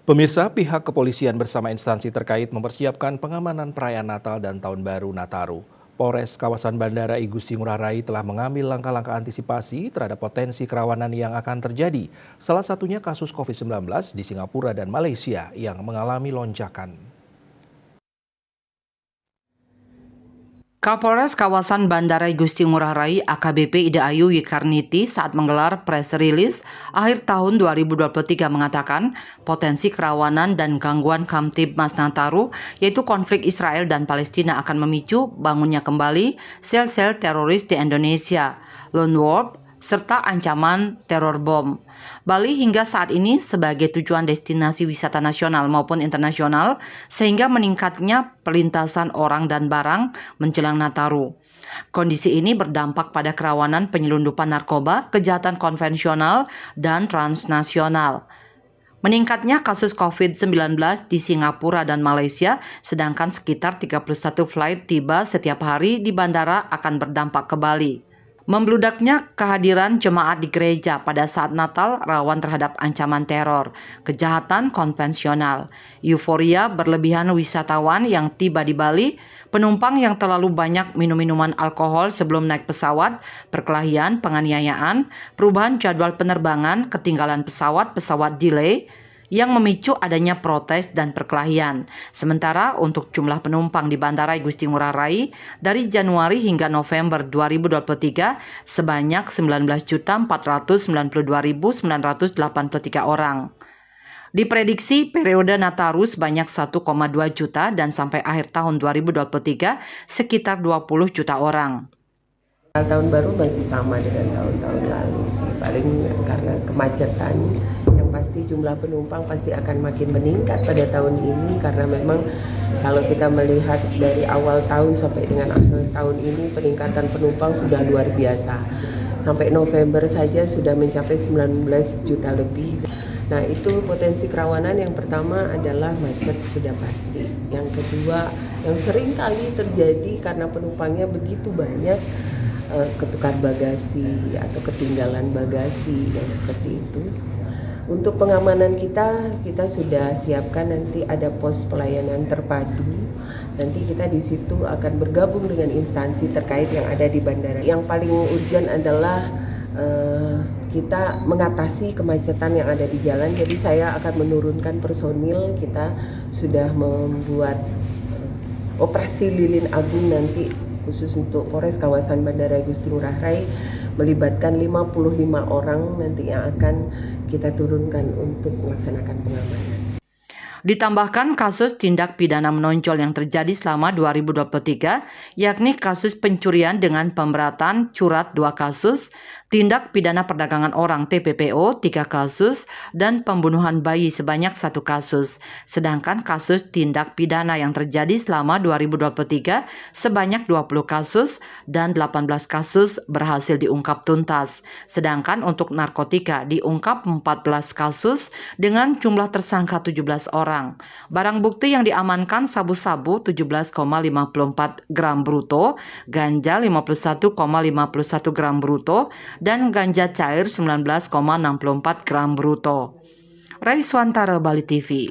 Pemirsa, pihak kepolisian bersama instansi terkait mempersiapkan pengamanan perayaan Natal dan Tahun Baru Nataru. Polres kawasan Bandara I Gusti Ngurah Rai telah mengambil langkah-langkah antisipasi terhadap potensi kerawanan yang akan terjadi. Salah satunya kasus COVID-19 di Singapura dan Malaysia yang mengalami lonjakan. Kapolres kawasan Bandara I Gusti Ngurah Rai AKBP Ida Ayu Yikarniti saat menggelar press release akhir tahun 2023 mengatakan potensi kerawanan dan gangguan Kamtibmas Nataru yaitu konflik Israel dan Palestina akan memicu bangunnya kembali sel-sel teroris di Indonesia, lone wolf, serta ancaman teror bom. Bali hingga saat ini sebagai tujuan destinasi wisata nasional maupun internasional sehingga meningkatnya perlintasan orang dan barang menjelang Nataru. Kondisi ini berdampak pada kerawanan penyelundupan narkoba, kejahatan konvensional, dan transnasional. Meningkatnya kasus COVID-19 di Singapura dan Malaysia, sedangkan sekitar 31 flight tiba setiap hari di bandara akan berdampak ke Bali. Membludaknya kehadiran jemaat di gereja pada saat Natal rawan terhadap ancaman teror, kejahatan konvensional, euforia berlebihan wisatawan yang tiba di Bali, penumpang yang terlalu banyak minum minuman alkohol sebelum naik pesawat, perkelahian, penganiayaan, perubahan jadwal penerbangan, ketinggalan pesawat delay, yang memicu adanya protes dan perkelahian. Sementara untuk jumlah penumpang di Bandara I Gusti Ngurah Rai dari Januari hingga November 2023 sebanyak 19.492.983 orang. Diprediksi periode Nataru sebanyak 1,2 juta dan sampai akhir tahun 2023 sekitar 20 juta orang. Tahun baru masih sama dengan tahun-tahun lalu sih, paling karena kemacetan yang pasti jumlah penumpang pasti akan makin meningkat pada tahun ini karena memang kalau kita melihat dari awal tahun sampai dengan akhir tahun ini peningkatan penumpang sudah luar biasa. Sampai November saja sudah mencapai 19 juta lebih. Nah, itu potensi kerawanan yang pertama adalah macet sudah pasti. Yang kedua, yang sering kali terjadi karena penumpangnya begitu banyak, ketukar bagasi atau ketinggalan bagasi dan seperti itu. Untuk pengamanan kita sudah siapkan nanti ada pos pelayanan terpadu. Nanti kita di situ akan bergabung dengan instansi terkait yang ada di bandara. Yang paling urgent adalah kita mengatasi kemacetan yang ada di jalan. Jadi saya akan menurunkan personil. Kita sudah membuat operasi lilin agung nanti khusus untuk Polres kawasan Bandara I Gusti Ngurah Rai melibatkan 55 orang nanti yang akan kita turunkan untuk melaksanakan pengamanan. Ditambahkan kasus tindak pidana menonjol yang terjadi selama 2023, yakni kasus pencurian dengan pemberatan curat 2 kasus, tindak pidana perdagangan orang TPPO 3 kasus, dan pembunuhan bayi sebanyak 1 kasus. Sedangkan kasus tindak pidana yang terjadi selama 2023 sebanyak 20 kasus dan 18 kasus berhasil diungkap tuntas. Sedangkan untuk narkotika diungkap 14 kasus dengan jumlah tersangka 17 orang. Barang bukti yang diamankan sabu-sabu 17,54 gram bruto, ganja 51,51 gram bruto, dan ganja cair 19,64 gram bruto. Raiswantara, Bali TV.